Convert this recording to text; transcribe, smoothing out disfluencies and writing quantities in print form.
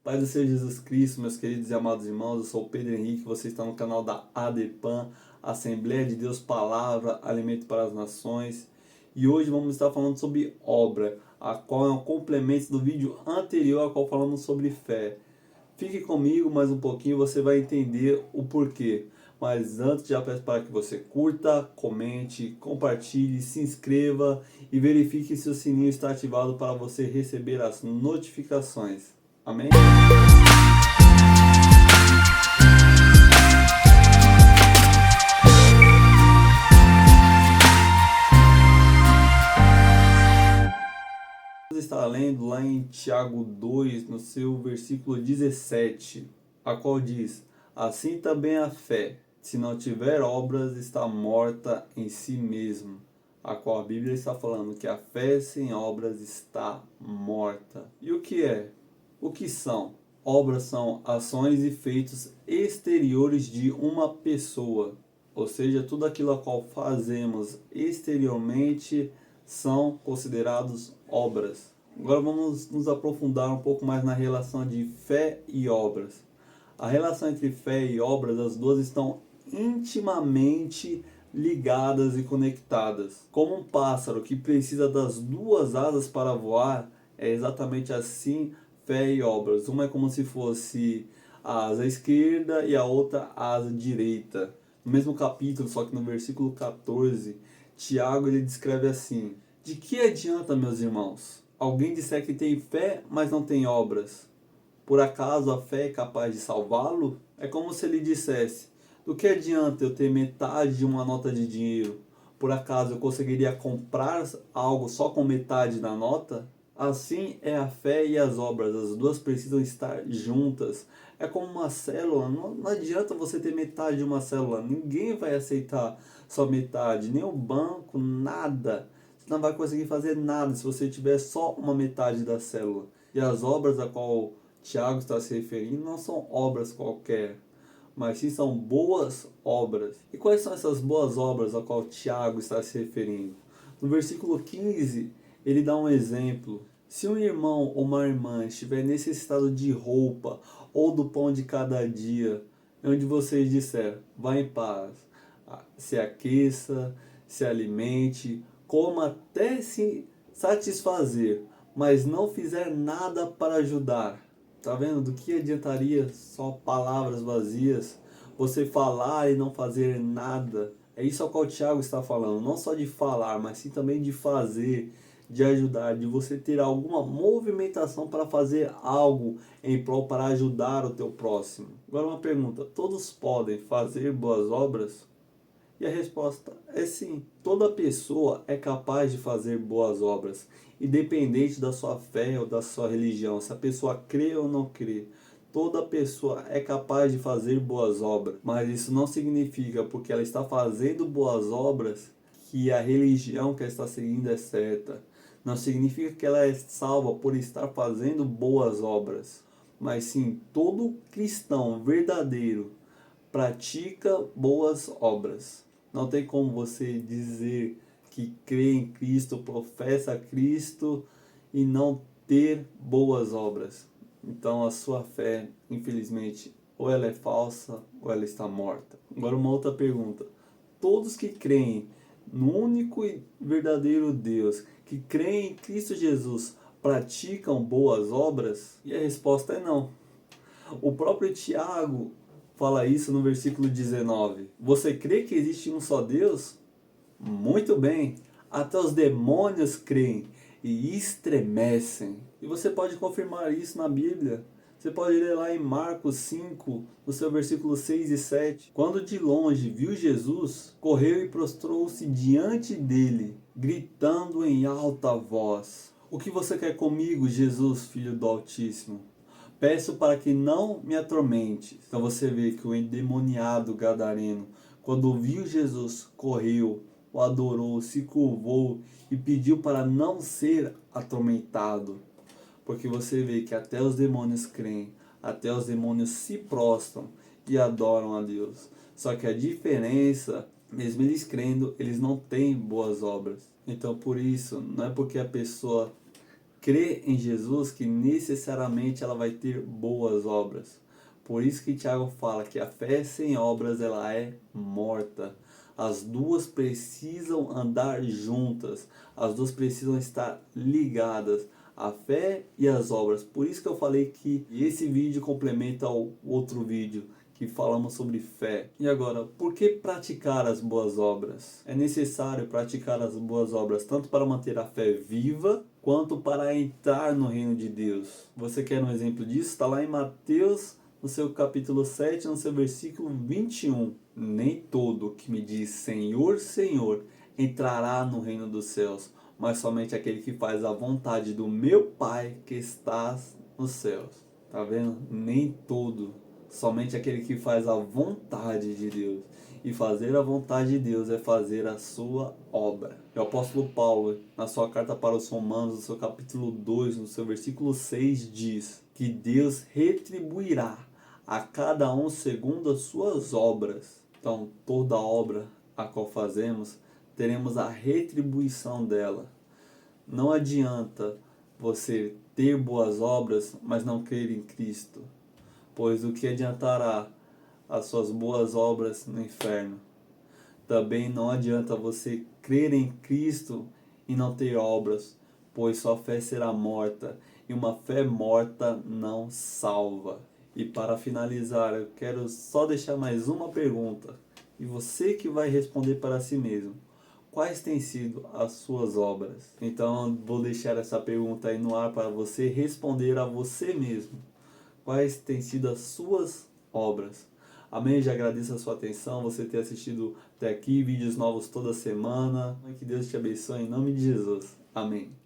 Pai do Senhor Jesus Cristo, meus queridos e amados irmãos, eu sou o Pedro Henrique, você está no canal da ADPAN, Assembleia de Deus Palavra, Alimento para as Nações. E hoje vamos estar falando sobre obra, a qual é um complemento do vídeo anterior, a qual falamos sobre fé. Fique comigo mais um pouquinho, você vai entender o porquê. Mas antes, já peço para que você curta, comente, compartilhe, se inscreva e verifique se o sininho está ativado para você receber as notificações. Amém? Vamos estar lendo lá em Tiago 2, no seu versículo 17, a qual diz: assim também a fé, se não tiver obras, está morta em si mesmo. A qual a Bíblia está falando que a fé sem obras está morta. E o que é? O que são? Obras são ações e feitos exteriores de uma pessoa. Ou seja, tudo aquilo a qual fazemos exteriormente são considerados obras. Agora vamos nos aprofundar um pouco mais na relação de fé e obras. A relação entre fé e obras, as duas estão intimamente ligadas e conectadas. Como um pássaro que precisa das duas asas para voar, é exatamente assim fé e obras. Uma é como se fosse a asa esquerda e a outra a asa direita. No mesmo capítulo, só que no versículo 14, Tiago ele descreve assim: de que adianta, meus irmãos, alguém disser que tem fé, mas não tem obras? Por acaso a fé é capaz de salvá-lo? É como se ele dissesse: do que adianta eu ter metade de uma nota de dinheiro? Por acaso eu conseguiria comprar algo só com metade da nota? Assim é a fé e as obras, as duas precisam estar juntas. É como uma célula, não adianta você ter metade de uma célula, ninguém vai aceitar só metade, nem o banco, nada. Você não vai conseguir fazer nada se você tiver só uma metade da célula. E as obras a qual Tiago está se referindo não são obras qualquer, mas sim são boas obras. E quais são essas boas obras a qual Tiago está se referindo? No versículo 15, ele dá um exemplo. Se um irmão ou uma irmã estiver necessitado de roupa ou do pão de cada dia, onde vocês disser, vá em paz, se aqueça, se alimente, coma até se satisfazer, mas não fizer nada para ajudar. Tá vendo? Do que adiantaria só palavras vazias? Você falar e não fazer nada. É isso ao qual o Tiago está falando. Não só de falar, mas sim também de fazer, de ajudar, de você ter alguma movimentação para fazer algo em prol para ajudar o teu próximo. Agora uma pergunta: todos podem fazer boas obras? E a resposta é sim. Toda pessoa é capaz de fazer boas obras, independente da sua fé ou da sua religião, se a pessoa crê ou não crê. Toda pessoa é capaz de fazer boas obras, mas isso não significa porque ela está fazendo boas obras que a religião que ela está seguindo é certa. Não significa que ela é salva por estar fazendo boas obras, mas sim todo cristão verdadeiro pratica boas obras. Não tem como você dizer que crê em Cristo, professa Cristo e não ter boas obras. Então a sua fé, infelizmente, ou ela é falsa ou ela está morta. Agora uma outra pergunta: todos que creem no único e verdadeiro Deus, que creem em Cristo Jesus, praticam boas obras? E a resposta é não. O próprio Tiago fala isso no versículo 19. Você crê que existe um só Deus? Muito bem. Até os demônios creem e estremecem. E você pode confirmar isso na Bíblia. Você pode ler lá em Marcos 5, no seu versículo 6 e 7. Quando de longe viu Jesus, correu e prostrou-se diante dele, gritando em alta voz: o que você quer comigo, Jesus, Filho do Altíssimo? Peço para que não me atormente. Então você vê que o endemoniado gadareno, quando viu Jesus, correu, o adorou, se curvou e pediu para não ser atormentado. Porque você vê que até os demônios creem, até os demônios se prostram e adoram a Deus. Só que a diferença, mesmo eles crendo, eles não têm boas obras. Então por isso, não é porque a pessoa crê em Jesus, que necessariamente ela vai ter boas obras. Por isso que Tiago fala que a fé sem obras ela é morta. As duas precisam andar juntas, as duas precisam estar ligadas, a fé e as obras. Por isso que eu falei que esse vídeo complementa o outro vídeo que falamos sobre fé. E agora, por que praticar as boas obras? É necessário praticar as boas obras tanto para manter a fé viva, quanto para entrar no reino de Deus. Você quer um exemplo disso? Está lá em Mateus, no seu capítulo 7, no seu versículo 21. Nem todo que me diz Senhor, Senhor, entrará no reino dos céus, mas somente aquele que faz a vontade do meu Pai que está nos céus. Tá vendo? Nem todo. Somente aquele que faz a vontade de Deus. E fazer a vontade de Deus é fazer a sua obra. O apóstolo Paulo, na sua carta para os Romanos, no seu capítulo 2, no seu versículo 6, diz que Deus retribuirá a cada um segundo as suas obras. Então, toda obra a qual fazemos, teremos a retribuição dela. Não adianta você ter boas obras, mas não crer em Cristo. Pois o que adiantará as suas boas obras no inferno? Também não adianta você crer em Cristo e não ter obras, pois sua fé será morta, e uma fé morta não salva. E para finalizar, eu quero só deixar mais uma pergunta, e você que vai responder para si mesmo. Quais têm sido as suas obras? Então, vou deixar essa pergunta aí no ar para você responder a você mesmo. Quais têm sido as suas obras? Amém? Já agradeço a sua atenção, você ter assistido até aqui, vídeos novos toda semana. Que Deus te abençoe em nome de Jesus. Amém.